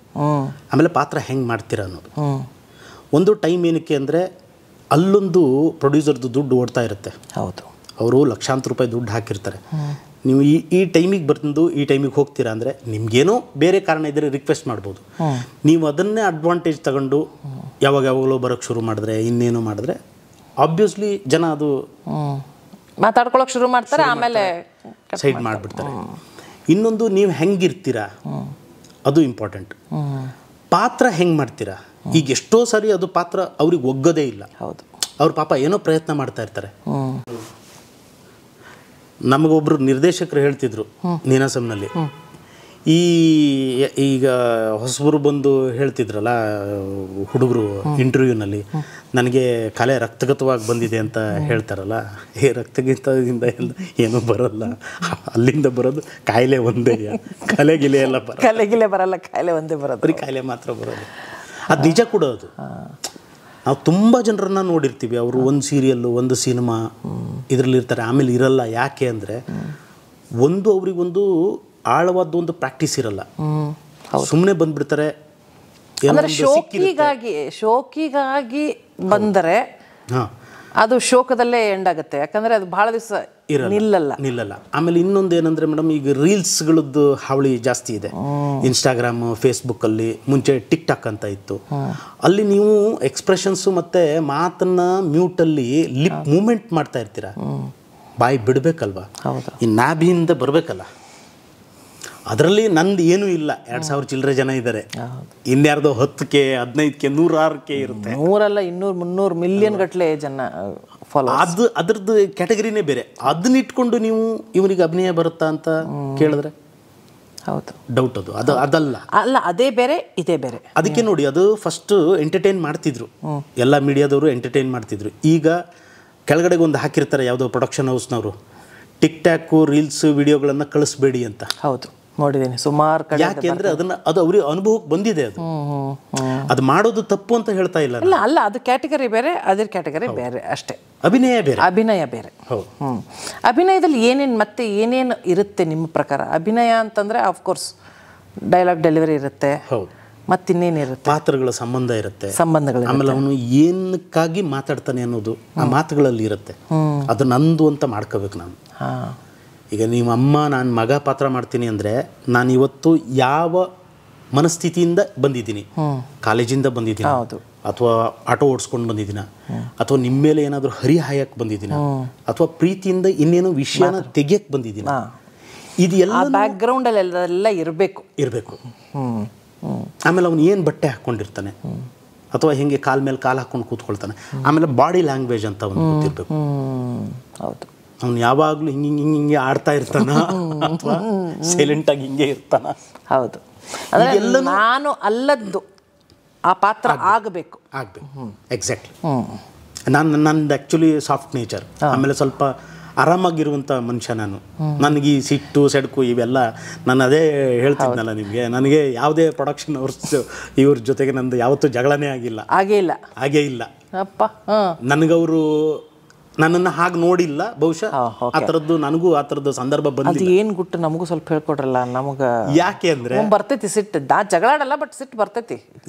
ಆಮೇಲೆ ಪಾತ್ರ ಹೆಂಗೆ ಮಾಡ್ತೀರಾ ಅನ್ನೋದು. ಒಂದು ಟೈಮ್ ಏನಕ್ಕೆ ಅಂದರೆ ಅಲ್ಲೊಂದು ಪ್ರೊಡ್ಯೂಸರ್ದು ದುಡ್ಡು ಓಡ್ತಾ ಇರುತ್ತೆ. ಹೌದು, ಅವರು ಲಕ್ಷಾಂತರ ರೂಪಾಯಿ ದುಡ್ಡು ಹಾಕಿರ್ತಾರೆ. ನೀವು ಈ ಟೈಮಿಗೆ ಬಂದು ಈ ಟೈಮಿಗೆ ಹೋಗ್ತೀರಾ ಅಂದರೆ ನಿಮಗೇನೋ ಬೇರೆ ಕಾರಣ ಇದ್ದರೆ ರಿಕ್ವೆಸ್ಟ್ ಮಾಡ್ಬೋದು. ನೀವು ಅದನ್ನೇ ಅಡ್ವಾಂಟೇಜ್ ತಗೊಂಡು ಯಾವಾಗಲೋ ಬರೋಕ್ಕೆ ಶುರು ಮಾಡಿದ್ರೆ, ಇನ್ನೇನೋ ಮಾಡಿದ್ರೆ ಆಬ್ವಿಯಸ್ಲಿ ಜನ ಅದು ಮಾತಾಡ್ಕೊಳಕ್ಕೆ ಶುರು ಮಾಡ್ತಾರೆ, ಆಮೇಲೆ ಸೈಡ್ ಮಾಡಿಬಿಡ್ತಾರೆ. ಇನ್ನೊಂದು ನೀವು ಹೆಂಗಿರ್ತೀರಾ ಅದು ಇಂಪಾರ್ಟೆಂಟ್. ಪಾತ್ರ ಹೆಂಗೆ ಮಾಡ್ತೀರಾ, ಈಗ ಎಷ್ಟೋ ಸಾರಿ ಅದು ಪಾತ್ರ ಅವ್ರಿಗೆ ಒಗ್ಗೋದೇ ಇಲ್ಲ. ಹೌದು, ಅವ್ರ ಪಾಪ ಏನೋ ಪ್ರಯತ್ನ ಮಾಡ್ತಾ ಇರ್ತಾರೆ. ನಮಗೊಬ್ಬರು ನಿರ್ದೇಶಕರು ಹೇಳ್ತಿದ್ರು ನೀನಾಸಂನಲ್ಲಿ, ಈಗ ಹೊಸಬರು ಬಂದು ಹೇಳ್ತಿದ್ರಲ್ಲ ಹುಡುಗರು ಇಂಟರ್ವ್ಯೂನಲ್ಲಿ, ನನಗೆ ಕಲೆ ರಕ್ತಗತವಾಗಿ ಬಂದಿದೆ ಅಂತ ಹೇಳ್ತಾರಲ್ಲ. ರಕ್ತಗತದಿಂದ ಎಲ್ಲ ಏನೂ ಬರೋಲ್ಲ, ಅಲ್ಲಿಂದ ಬರೋದು ಕಾಯಿಲೆ ಒಂದೇ. ಕಲೆಗಿಲೆ ಎಲ್ಲ ಕಲೆಗಿಲೆ ಬರಲ್ಲ, ಕಾಯಿಲೆ ಒಂದೇ ಬರೋದು, ಬರೀ ಕಾಯಿಲೆ ಮಾತ್ರ ಬರೋದು. ಅದು ನಿಜ ಕೂಡ. ಅದು ನಾವು ತುಂಬ ಜನರನ್ನು ನೋಡಿರ್ತೀವಿ, ಅವರು ಒಂದು ಸೀರಿಯಲ್ಲು ಒಂದು ಸಿನಿಮಾ ಇದರಲ್ಲಿರ್ತಾರೆ, ಆಮೇಲೆ ಇರಲ್ಲ. ಯಾಕೆ ಅಂದರೆ ಒಂದು ಅವರಿಗೊಂದು ಆಳವಾದ ಒಂದು ಪ್ರಾಕ್ಟೀಸ್ ಇರಲ್ಲ, ಸುಮ್ಮನೆ ಬಂದ್ಬಿಡ್ತಾರೆ. ಶೋಕಿಗಾಗಿ ಬಂದರೆ ಅದು ಶೋಕದಲ್ಲೇ ಎಂಡ್ ಆಗುತ್ತೆ, ಯಾಕಂದರೆ ಅದು ಭಾಳ ದಿವಸ ನಿಲ್ಲಲ್ಲ. ಆಮೇಲೆ ಇನ್ನೊಂದು ಏನಂದರೆ ಮೇಡಮ್, ಈಗ ರೀಲ್ಸ್ಗಳದ್ದು ಹಾವಳಿ ಜಾಸ್ತಿ ಇದೆ. ಇನ್ಸ್ಟಾಗ್ರಾಮ್, ಫೇಸ್ಬುಕ್ಕಲ್ಲಿ, ಮುಂಚೆ ಟಿಕ್ ಟಾಕ್ ಅಂತ ಇತ್ತು. ಅಲ್ಲಿ ನೀವು ಎಕ್ಸ್ಪ್ರೆಷನ್ಸು ಮತ್ತು ಮಾತನ್ನು ಮ್ಯೂಟಲ್ಲಿ ಲಿಪ್ ಮೂಮೆಂಟ್ ಮಾಡ್ತಾ ಇರ್ತೀರ. ಬಾಯಿ ಬಿಡಬೇಕಲ್ವ, ಈ ನಾಭಿಯಿಂದ ಬರಬೇಕಲ್ಲ. ಅದರಲ್ಲಿ ನಂದು ಏನೂ ಇಲ್ಲ, 2000 ಚಿಲ್ಲರೆ ಜನ ಇದ್ದಾರೆ. ಇನ್ಯಾರ್ದೋ 10K 15K 106K ಇರುತ್ತೆ, 100 200 300 ಮಿಲಿಯನ್ ಗಟ್ಟಲೆ ಜನ ಫಾಲೋ. ಅದ್ರದ್ದು ಕ್ಯಾಟಗರಿನೇ ಬೇರೆ. ಅದನ್ನ ಇಟ್ಕೊಂಡು ನೀವು ಇವರಿಗೆ ಅಭಿನಯ ಬರುತ್ತಾ ಅಂತ ಕೇಳಿದ್ರೆ ಹೌದು, ಡೌಟ್. ಅದಲ್ಲ, ಅದೇ ಬೇರೆ, ಇದೇ ಬೇರೆ. ಅದಕ್ಕೆ ನೋಡಿ, ಅದು ಫಸ್ಟ್ ಎಂಟರ್ಟೈನ್ ಮಾಡ್ತಿದ್ರು, ಎಲ್ಲ ಮೀಡಿಯಾದವರು ಎಂಟರ್ಟೈನ್ ಮಾಡ್ತಿದ್ರು. ಈಗ ಕೆಳಗಡೆಗೆ ಒಂದು ಹಾಕಿರ್ತಾರೆ ಯಾವುದೋ ಪ್ರೊಡಕ್ಷನ್ ಹೌಸ್ನವರು, ಟಿಕ್ ಟಾಕು ರೀಲ್ಸ್ ವಿಡಿಯೋಗಳನ್ನು ಕಳಿಸ್ಬೇಡಿ ಅಂತ. ಹೌದು, ನೋಡಿದ್ದೀನಿ ಸುಮಾರು ಕಡೆ. ಯಾಕೆ ಅಂದರೆ ಅದು ಅವ್ರಿಗೆ ಅನುಭವಕ್ಕೆ ಬಂದಿದೆ. ಅದು ಮಾಡೋದು ತಪ್ಪು ಅಂತ ಹೇಳ್ತಾ ಇಲ್ಲ. ಅಲ್ಲ, ಅದು ಕ್ಯಾಟಗರಿ ಬೇರೆ, ಅದ್ರ ಕ್ಯಾಟಗರಿ ಬೇರೆ ಅಷ್ಟೇ. ಅಭಿನಯ ಬೇರೆ. ಅಭಿನಯದಲ್ಲಿ ಏನೇನು ಇರುತ್ತೆ ನಿಮ್ಮ ಪ್ರಕಾರ? ಅಭಿನಯ ಅಂತಂದ್ರೆ ಆಫ್ಕೋರ್ಸ್ ಡೈಲಾಗ್ ಡೆಲಿವರಿ ಇರುತ್ತೆ, ಮತ್ತಿನ್ನೇನಿರುತ್ತೆ, ಪಾತ್ರಗಳ ಸಂಬಂಧ ಇರುತ್ತೆ, ಸಂಬಂಧಗಳು. ಆಮೇಲೆ ಅವನು ಏನಕ್ಕಾಗಿ ಮಾತಾಡ್ತಾನೆ ಅನ್ನೋದು ಆ ಮಾತುಗಳಲ್ಲಿ ಇರುತ್ತೆ. ಅದು ನಂದು ಅಂತ ಮಾಡ್ಕೋಬೇಕು ನಾನು. ಈಗ ನಿಮ್ಮ ಅಮ್ಮ ನಾನು ಮಗ ಪಾತ್ರ ಮಾಡ್ತೀನಿ ಅಂದರೆ, ನಾನು ಇವತ್ತು ಯಾವ ಮನಸ್ಥಿತಿಯಿಂದ ಬಂದಿದ್ದೀನಿ, ಕಾಲೇಜಿಂದ ಬಂದಿದ್ದೀನಿ, ಅಥವಾ ಆಟೋ ಓಡಿಸ್ಕೊಂಡು ಬಂದಿದ್ದೀನ, ಅಥವಾ ನಿಮ್ಮ ಮೇಲೆ ಏನಾದರೂ ಹರಿಹಾಯಕ್ಕೆ ಬಂದಿದ್ದೀನ, ಅಥವಾ ಪ್ರೀತಿಯಿಂದ ಇನ್ನೇನೋ ವಿಷಯನ ತೆಗಿಯಕ್ಕೆ ಬಂದಿದ್ದೀನಿ. ಇದೆಲ್ಲ ಬ್ಯಾಕ್ಗ್ರೌಂಡಲ್ಲೆಲ್ಲ ಇರಬೇಕು. ಆಮೇಲೆ ಅವನು ಏನು ಬಟ್ಟೆ ಹಾಕ್ಕೊಂಡಿರ್ತಾನೆ, ಅಥವಾ ಹೆಂಗೆ ಕಾಲ ಮೇಲೆ ಕಾಲು ಹಾಕ್ಕೊಂಡು ಕೂತ್ಕೊಳ್ತಾನೆ, ಆಮೇಲೆ ಬಾಡಿ ಲ್ಯಾಂಗ್ವೇಜ್ ಅಂತ ಅವನು ಗೊತ್ತಿರಬೇಕು. ಹೌದು, ಅವ್ನು ಯಾವಾಗಲೂ ಹಿಂಗೆ ಆಡ್ತಾ ಇರ್ತಾನ, ಅಥವಾ ಸೈಲೆಂಟಾಗಿ ಹಿಂಗೆ ಇರ್ತಾನ. ಹೌದು, ಎಲ್ಲ ನಾನು ಅಲ್ಲದ್ದು ಆ ಪಾತ್ರ ಆಗಬೇಕು. ಎಕ್ಸಾಕ್ಟ್ಲಿ. ನಂದು ಆ್ಯಕ್ಚುಲಿ ಸಾಫ್ಟ್ ನೇಚರ್, ಆಮೇಲೆ ಸ್ವಲ್ಪ ಆರಾಮಾಗಿರುವಂಥ ಮನುಷ್ಯ ನಾನು. ನನಗೆ ಈ ಸಿಟ್ಟು ಸೆಡ್ಕು ಇವೆಲ್ಲ, ನಾನು ಅದೇ ಹೇಳ್ತಿದ್ನಲ್ಲ ನಿಮಗೆ, ನನಗೆ ಯಾವುದೇ ಪ್ರೊಡಕ್ಷನ್ ಇವ್ರ ಜೊತೆಗೆ ನಂದು ಯಾವತ್ತೂ ಜಗಳನೇ ಆಗೇ ಇಲ್ಲ. ನನಗವರು ನನ್ನನ್ನು ಹಾಗೆ ನೋಡಿಲ್ಲ, ಬಹುಶಃ ಆ ಥರದ್ದು ನನಗೂ ಆ ಥರದ್ದು ಸಂದರ್ಭ ಬಂದಿಲ್ಲ. ಅದು ಏನು ಗುಟ್ಟು ನಮಗೂ ಸ್ವಲ್ಪ ಹೇಳ್ಕೊಡ್ರಲ್ಲ ನಮಗೆ. ಯಾಕೆ ಅಂದರೆ ಬರ್ತೈತಿ ಸಿಟ್ಟು, ಜಗಳಾಡಲ್ಲ, ಬಟ್ ಸಿಟ್ಟು ಬರ್ತೈತಿ.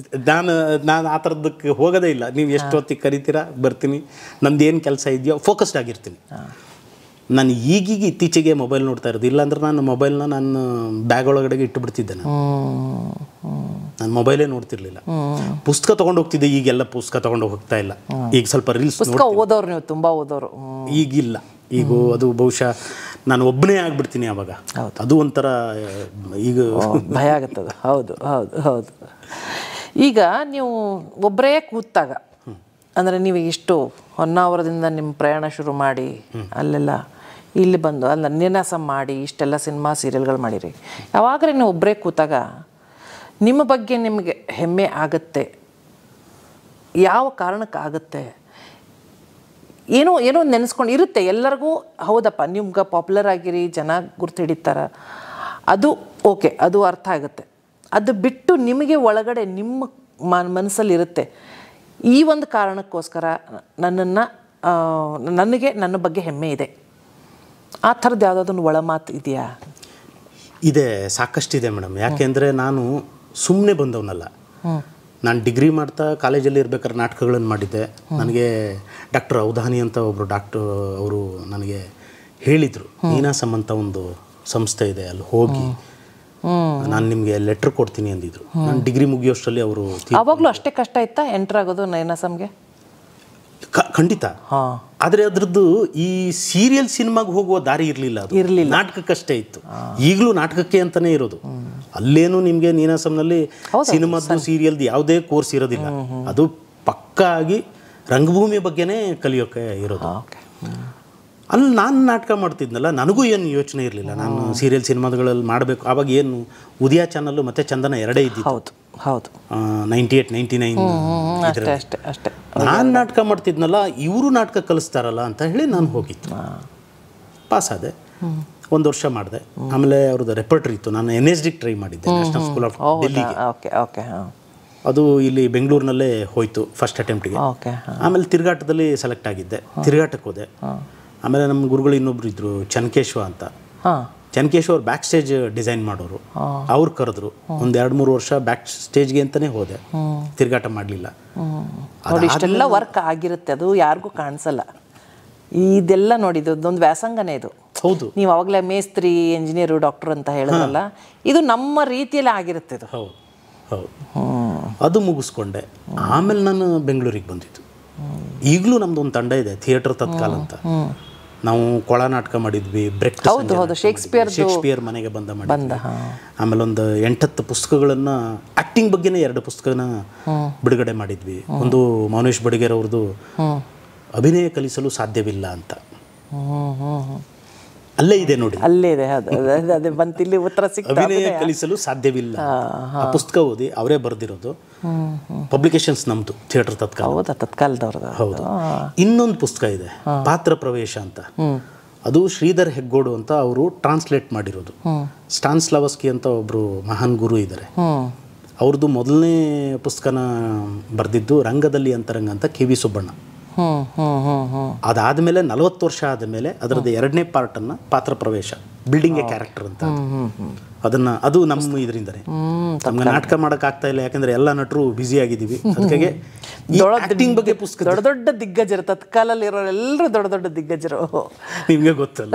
ನಾನು ಆ ಥರದ್ದಕ್ಕೆ ಹೋಗೋದೇ ಇಲ್ಲ. ನೀವು ಎಷ್ಟು ಹೊತ್ತಿಗೆ ಕರಿತೀರಾ ಬರ್ತೀನಿ, ನಂದು ಏನು ಕೆಲಸ ಇದೆಯೋ ಫೋಕಸ್ಡ್ ಆಗಿರ್ತೀನಿ. ನಾನು ಈಗೀಗ ಇತ್ತೀಚೆಗೆ ಮೊಬೈಲ್ ನೋಡ್ತಾ ಇರೋದು. ಇಲ್ಲಾಂದ್ರೆ ನಾನು ಮೊಬೈಲ್ನ ನಾನು ಬ್ಯಾಗ್ ಒಳಗಡೆಗೆ ಇಟ್ಟು ಬಿಡ್ತಿದ್ದೆ. ನಾನು ಮೊಬೈಲೇ ನೋಡ್ತಿರ್ಲಿಲ್ಲ. ಪುಸ್ತಕ ತೊಗೊಂಡು ಹೋಗ್ತಿದ್ದೆ, ಈಗೆಲ್ಲ ಪುಸ್ತಕ ತೊಗೊಂಡು ಹೋಗ್ತಾ ಇಲ್ಲ. ಈಗ ಸ್ವಲ್ಪ ರೀಲ್ಸ್ ಓದೋರು, ನೀವು ತುಂಬ ಓದೋರು. ಈಗಿಲ್ಲ, ಈಗ ಅದು ಬಹುಶಃ ನಾನು ಒಬ್ಬನೇ ಆಗ್ಬಿಡ್ತೀನಿ ಆವಾಗ. ಅದು ಒಂಥರ ಈಗ ಭಯ ಆಗುತ್ತದೆ. ಹೌದು. ಈಗ ನೀವು ಒಬ್ಬರೇ ಕೂತಾಗ, ಅಂದರೆ ನೀವು ಇಷ್ಟು ಹೊನ್ನಾವರದಿಂದ ನಿಮ್ಮ ಪ್ರಯಾಣ ಶುರು ಮಾಡಿ ಅಲ್ಲೆಲ್ಲ ಇಲ್ಲಿ ಬಂದು ಅಲ್ಲ ನೀನಾಸಂ ಮಾಡಿ ಇಷ್ಟೆಲ್ಲ ಸಿನಿಮಾ ಸೀರಿಯಲ್ಗಳು ಮಾಡಿರಿ, ಯಾವಾಗಲೇ ನೀವು ಒಬ್ಬರೇ ಕೂತಾಗ ನಿಮ್ಮ ಬಗ್ಗೆ ನಿಮಗೆ ಹೆಮ್ಮೆ ಆಗುತ್ತೆ? ಯಾವ ಕಾರಣಕ್ಕಾಗುತ್ತೆ? ಏನೋ ನೆನೆಸ್ಕೊಂಡು ಇರುತ್ತೆ ಎಲ್ಲರಿಗೂ. ಹೌದಪ್ಪ, ನಿಮ್ಗೆ ಪಾಪ್ಯುಲರ್ ಆಗಿರಿ, ಜನ ಗುರ್ತು ಹಿಡಿತಾರೆ, ಅದು ಓಕೆ, ಅದು ಅರ್ಥ ಆಗುತ್ತೆ. ಅದು ಬಿಟ್ಟು ನಿಮಗೆ ಒಳಗಡೆ ನಿಮ್ಮ ಮನಸ್ಸಲ್ಲಿರುತ್ತೆ, ಈ ಒಂದು ಕಾರಣಕ್ಕೋಸ್ಕರ ನನಗೆ ನನ್ನ ಬಗ್ಗೆ ಹೆಮ್ಮೆ ಇದೆ, ಆ ಥರದ್ದು ಯಾವುದಾದೊಂದು ಒಳ ಮಾತು ಇದೆಯಾ? ಇದೆ, ಸಾಕಷ್ಟಿದೆ ಮೇಡಮ್. ಯಾಕೆಂದರೆ ನಾನು ಸುಮ್ಮನೆ ಬಂದವನಲ್ಲ. ನಾನು ಡಿಗ್ರಿ ಮಾಡ್ತಾ ಕಾಲೇಜಲ್ಲಿ ಇರ್ಬೇಕಾದ್ರೆ ನಾಟಕಗಳನ್ನು ಮಾಡಿದ್ದೆ. ನನಗೆ ಡಾಕ್ಟರ್ ಔಧಾನಿ ಅಂತ ಒಬ್ಬರು ಅವರು ನನಗೆ ಹೇಳಿದರು, ನೀನಾಸಂ ಅಂತ ಒಂದು ಸಂಸ್ಥೆ ಇದೆ, ಅಲ್ಲಿ ಹೋಗಿ ನಾನು ನಿಮಗೆ ಲೆಟ್ರ್ ಕೊಡ್ತೀನಿ ಅಂದಿದ್ರು. ನಾನು ಡಿಗ್ರಿ ಮುಗಿಯೋಷ್ಟರಲ್ಲಿ ಅವರು ಆವಾಗಲೂ ಅಷ್ಟೇ ಕಷ್ಟ ಇತ್ತಾ ಎಂಟ್ರ್ ಆಗೋದು ನೀನಾಸಂಗೆ? ಖಂಡಿತ. ಆದರೆ ಅದ್ರದ್ದು ಈ ಸೀರಿಯಲ್ ಸಿನಿಮಾಗೆ ಹೋಗುವ ದಾರಿ ಇರಲಿಲ್ಲ, ನಾಟಕಕ್ಕಷ್ಟೇ ಇತ್ತು. ಈಗಲೂ ನಾಟಕಕ್ಕೆ ಅಂತಲೇ ಇರೋದು. ಅಲ್ಲೇನು ನಿಮಗೆ ನೀನಾಸಂನಲ್ಲಿ ಸಿನಿಮಾದ್ದು ಸೀರಿಯಲ್ದು ಯಾವುದೇ ಕೋರ್ಸ್ ಇರೋದಿಲ್ಲ. ಅದು ಪಕ್ಕಾ ಆಗಿ ರಂಗಭೂಮಿ ಬಗ್ಗೆನೇ ಕಲಿಯೋಕೆ ಇರೋದು. ಅಲ್ಲಿ ನಾನು ನಾಟಕ ಮಾಡ್ತಿದ್ನಲ್ಲ, ನನಗೂ ಏನು ಯೋಚನೆ ಇರಲಿಲ್ಲ ನಾನು ಸೀರಿಯಲ್ ಸಿನಿಮಾಗಳಲ್ಲಿ ಮಾಡಬೇಕು. ಆವಾಗ ಏನು ಉದಯ ಚಾನಲ್ಲು ಮತ್ತು ಚಂದನ ಎರಡೇ ಇದ್ದಿದ್ದು. ಹೌದು ಹೌದು, 98, 99 ಅಷ್ಟೇ ಅಷ್ಟೇ. ನಾನು ನಾಟಕ ಮಾಡ್ತಿದ್ನಲ್ಲ, ಇವರು ನಾಟಕ ಕಲಿಸ್ತಾರಲ್ಲ ಅಂತ ಹೇಳಿ ನಾನು ಹೋಗಿತ್ತು. ಪಾಸ್ ಆದೆ, 1 ವರ್ಷ ಮಾಡಿದೆ. ಆಮೇಲೆ ಅವ್ರದ್ದು ರೆಪರ್ಟ್ರಿ ಇತ್ತು. ನಾನು NSD ಟ್ರೈ ಮಾಡಿದ್ದೆ, ನ್ಯಾಷನಲ್ ಸ್ಕೂಲ್ ಆಫ್ ಡೆಲ್ಲಿಗೆ. ಅದು ಇಲ್ಲಿ ಬೆಂಗಳೂರಿನಲ್ಲೇ ಹೋಯಿತು ಫಸ್ಟ್ ಅಟೆಂಪ್ಟಿಗೆ. ಆಮೇಲೆ ತಿರುಗಾಟದಲ್ಲಿ ಸೆಲೆಕ್ಟ್ ಆಗಿದ್ದೆ, ತಿರುಗಾಟಕ್ಕೆ ಹೋದೆ. ಆಮೇಲೆ ನಮ್ಮ ಗುರುಗಳು ಇನ್ನೊಬ್ರು ಇದ್ದರು, ಚನ್ಕೇಶ್ವ ಅಂತ. ಚನ್ಕೇಶ್ವ ಅವ್ರು ಬ್ಯಾಕ್ ಸ್ಟೇಜ್ ಡಿಸೈನ್ ಮಾಡೋರು. ಅವ್ರು ಕರೆದ್ರು. 1-2-3 ವರ್ಷ ಬ್ಯಾಕ್ ಸ್ಟೇಜ್ಗೆ ಅಂತಲೇ ಹೋದೆ, ತಿರುಗಾಟ ಮಾಡಲಿಲ್ಲ. ನೋಡಿ ಇಷ್ಟೆಲ್ಲ ವರ್ಕ್ ಆಗಿರುತ್ತೆ, ಅದು ಯಾರಿಗೂ ಕಾಣಿಸಲ್ಲ. ಇದೆಲ್ಲ ನೋಡಿದ್ದು ಒಂದು ವ್ಯಾಸಂಗನೇ ಇದು. ಹೌದು, ನೀವು ಅವಾಗಲೇ ಮೇಸ್ತ್ರಿ, ಇಂಜಿನಿಯರು, ಡಾಕ್ಟರ್ ಅಂತ ಹೇಳಿದ್ರಲ್ಲ, ಇದು ನಮ್ಮ ರೀತಿಯಲ್ಲೇ ಆಗಿರುತ್ತೆ ಇದು. ಹೌದು ಹೌದು. ಅದು ಮುಗಿಸ್ಕೊಂಡೆ. ಆಮೇಲೆ ನಾನು ಬೆಂಗಳೂರಿಗೆ ಬಂದಿದ್ದು. ಈಗಲೂ ನಮ್ದು ಒಂದು ತಂಡ ಇದೆ, ಥಿಯೇಟರ್ ತತ್ಕಾಲ್ ಅಂತ. ನಾವು ಕೊಳ ನಾಟಕ ಮಾಡಿದ್ವಿ, ಶೇಕ್ಸ್ಪಿಯರ್ ಮನೆಗೆ ಬಂದ ಮಾಡಿದ್ವಿ. ಆಮೇಲೆ ಒಂದು 8-10 ಪುಸ್ತಕಗಳನ್ನು, ಆ್ಯಕ್ಟಿಂಗ್ ಬಗ್ಗೆನೇ 2 ಪುಸ್ತಕನ ಬಿಡುಗಡೆ ಮಾಡಿದ್ವಿ. ಒಂದು ಮೌನೇಶ್ ಬಡಿಗೇರ್ ಅವ್ರದ್ದು ಅಭಿನಯ ಕಲಿಸಲು ಸಾಧ್ಯವಿಲ್ಲ ಅಂತ, ಅಲ್ಲೇ ಇದೆ ನೋಡಿ, ಅಲ್ಲೇ ಇದೆ. ಅದೇ ಬಂತಿಲ್ಲಿ ಉತ್ತರ ಸಿಕ್ತು. ಅಭಿನಯ ಕಲಿಸಲು ಸಾಧ್ಯವಿಲ್ಲ ಆ ಪುಸ್ತಕ ಓದಿ ಅವರೇ ಬರೆದಿರೋದು. ಪಬ್ಲಿಕೇಶನ್ಸ್ ನಮ್ದು ಥಿಯೇಟರ್ ತತ್ಕಾಲ. ಹೌದಾ, ತತ್ಕಾಲದವ್ರದ್ದು. ಹೌದು. ಇನ್ನೊಂದು ಪುಸ್ತಕ ಇದೆ, ಪಾತ್ರ ಪ್ರವೇಶ ಅಂತ. ಅದು ಶ್ರೀಧರ್ ಹೆಗ್ಗೋಡು ಅಂತ ಅವರು ಟ್ರಾನ್ಸ್ಲೇಟ್ ಮಾಡಿರೋದು. ಸ್ಟಾನ್ಸ್ಲಾವಸ್ಕಿ ಅಂತ ಒಬ್ಬರು ಮಹಾನ್ ಗುರು ಇದ್ದಾರೆ. ಅವ್ರದ್ದು ಮೊದಲನೇ ಪುಸ್ತಕನ ಬರೆದಿದ್ದು ರಂಗದಲ್ಲಿ ಅಂತರಂಗ ಅಂತ KV ಸುಬ್ಬಣ್ಣ. ಅದಾದಮೇಲೆ 40 ವರ್ಷ ಆದಮೇಲೆ ಅದರದ್ದು 2ನೇ ಪಾರ್ಟನ್ನು ಪಾತ್ರ ಪ್ರವೇಶ, ಬಿಲ್ಡಿಂಗ್ ಎ ಕ್ಯಾರೆಕ್ಟರ್ ಅಂತ, ಅದು ನಮ್ಮ ಇದರಿಂದನೇ. ನಮ್ಗೆ ನಾಟಕ ಮಾಡೋಕ್ಕಾಗ್ತಾ ಇಲ್ಲ, ಯಾಕಂದ್ರೆ ಎಲ್ಲ ನಟರು ಬ್ಯುಸಿ ಆಗಿದ್ದೀವಿ. ಅದಕ್ಕೆ ಆಕ್ಟಿಂಗ್ ಬಗ್ಗೆ ಪುಸ್ತಕ, ದೊಡ್ಡ ದೊಡ್ಡ ದಿಗ್ಗಜರು ತತ್ಕಾಲಲ್ಲಿ ಇರೋರೆಲ್ಲರೂ ದೊಡ್ಡ ದೊಡ್ಡ ದಿಗ್ಗಜರು, ನಿಮಗೆ ಗೊತ್ತಲ್ಲ.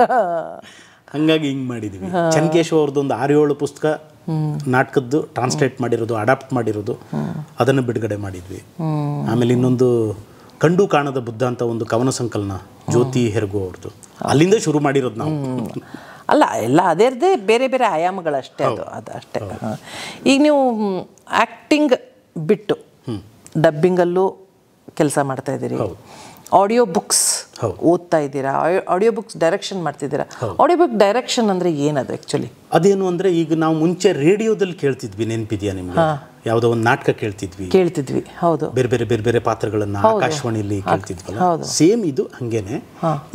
ಹಂಗಾಗಿ ಹಿಂಗೆ ಮಾಡಿದ್ದೀವಿ. ಚನ್ಕೇಶ್ವ ಅವ್ರದ್ದು ಒಂದು 6-7 ಪುಸ್ತಕ ನಾಟಕದ್ದು ಟ್ರಾನ್ಸ್ಲೇಟ್ ಮಾಡಿರೋದು, ಅಡಾಪ್ಟ್ ಮಾಡಿರೋದು, ಅದನ್ನು ಬಿಡುಗಡೆ ಮಾಡಿದ್ವಿ. ಆಮೇಲೆ ಇನ್ನೊಂದು ಕಂಡು ಕಾಣದ ಬುದ್ಧ ಅಂತ ಒಂದು ಕವನ ಸಂಕಲನ, ಜ್ಯೋತಿ ಹೆರ್ಗೋ ಅವ್ರದ್ದು. ಅಲ್ಲಿಂದ ಶುರು ಮಾಡಿರೋದು ನಾವು. ಅಲ್ಲ, ಎಲ್ಲ ಅದೇರದೇ ಬೇರೆ ಬೇರೆ ಆಯಾಮಗಳಷ್ಟೇ. ಅದು ಅಷ್ಟೇ. ಈಗ ನೀವು ಆ್ಯಕ್ಟಿಂಗ್ ಬಿಟ್ಟು ಡಬ್ಬಿಂಗಲ್ಲೂ ಕೆಲಸ ಮಾಡ್ತಾ ಇದ್ದೀರಿ, ಆಡಿಯೋ ಬುಕ್ಸ್ ಓದ್ತಾ ಇದ್ದೀರಾ, ಆಡಿಯೋ ಬುಕ್ಸ್ ಡೈರೆಕ್ಷನ್ ಮಾಡ್ತಿದ್ದೀರಾ. ಆಡಿಯೋ ಬುಕ್ ಡೈರೆಕ್ಷನ್ ಅಂದರೆ ಏನದು ಆ್ಯಕ್ಚುಲಿ? ಅದೇನು ಅಂದರೆ, ಈಗ ನಾವು ಮುಂಚೆ ರೇಡಿಯೋದಲ್ಲಿ ಕೇಳ್ತಿದ್ವಿ, ನೆನಪಿದೆಯಾ ನಿಮ್ಗೆ? ಯಾವುದೋ ಒಂದು ನಾಟಕ ಕೇಳ್ತಿದ್ವಿ. ಹೌದು, ಬೇರೆ ಬೇರೆ ಪಾತ್ರಗಳನ್ನ ಆಕಾಶವಾಣಿಯಲ್ಲಿ ಕೇಳ್ತಿದ್ವಲ್ಲ, ಸೇಮ್ ಇದು ಹಂಗೇನೆ.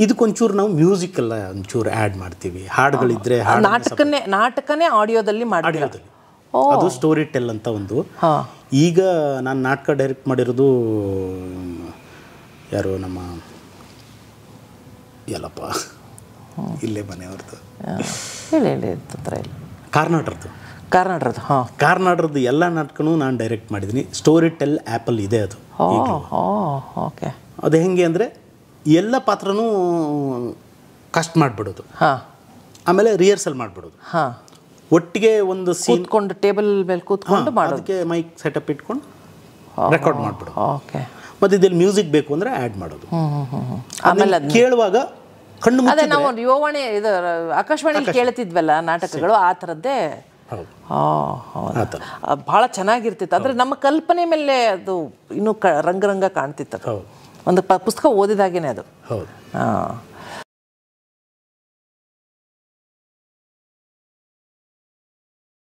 ಇದಕ್ಕೊಂಚೂರು ನಾವು ಮ್ಯೂಸಿಕ್ ಎಲ್ಲ ಒಂಚೂರು ಆ್ಯಡ್ ಮಾಡ್ತೀವಿ. ಹಾಡುಗಳಿದ್ರೆ ನಾಟಕನೇ ಆಡಿಯೋದಲ್ಲಿ ಆಡಿಯೋದಲ್ಲಿ, ಅದು ಸ್ಟೋರಿ ಟೆಲ್ ಅಂತ ಒಂದು. ಈಗ ನಾನು ನಾಟಕ ಡೈರೆಕ್ಟ್ ಮಾಡಿರೋದು ಯಾರು, ನಮ್ಮ ಎಲ್ಲಪ್ಪ ಇಲ್ಲೇ ಮನೆಯವ್ರದ್ದು, ಕಾರ್ನಾಟರದ್ದು ಎಲ್ಲ ನಾಟಕನೂ ನಾನು ಡೈರೆಕ್ಟ್ ಮಾಡಿದ್ದೀನಿ. ಸ್ಟೋರಿ ಟೆಲ್ ಆ್ಯಪಲ್ ಇದೆ ಅದು. ಅದು ಹೆಂಗೆ ಅಂದರೆ, ಎಲ್ಲ ಪಾತ್ರನೂ ಕಾಸ್ಟ್ ಮಾಡಿಬಿಡೋದು, ಆಮೇಲೆ ರಿಹರ್ಸಲ್ ಮಾಡಿಬಿಡೋದು. ಒಟ್ಟಿಗೆ ಒಂದು ಸೀನ್ ಟೇಬಲ್ ಮೇಲೆ ಕೂತ್ಕೊಂಡು ಅದಕ್ಕೆ ಮೈಕ್ ಸೆಟಪ್ ಇಟ್ಕೊಂಡು ರೆಕಾರ್ಡ್ ಮಾಡಿಬಿಡೋದು. ಮತ್ತು ಇದಲ್ಲಿ ಮ್ಯೂಸಿಕ್ ಬೇಕು ಅಂದರೆ ಆ್ಯಡ್ ಮಾಡೋದು. ಆಮೇಲೆ ಕೇಳುವಾಗ ಕಣ್ಣು ಅದೇ ನಾವು ಯುವವಾಣಿ ಇದು ಆಕಾಶವಾಣಿಯಲ್ಲಿ ಕೇಳ್ತಿದ್ವಲ್ಲ ನಾಟಕಗಳು, ಆ ಥರದ್ದೇ. ಭಾಳ ಚೆನ್ನಾಗಿರ್ತಿತ್ತು. ಆದರೆ ನಮ್ಮ ಕಲ್ಪನೆ ಮೇಲೆ ಅದು ಇನ್ನೂ ರಂಗ ಕಾಣ್ತಿತ್ತು. ಒಂದು ಪುಸ್ತಕ ಓದಿದಾಗೇನೆ ಅದು.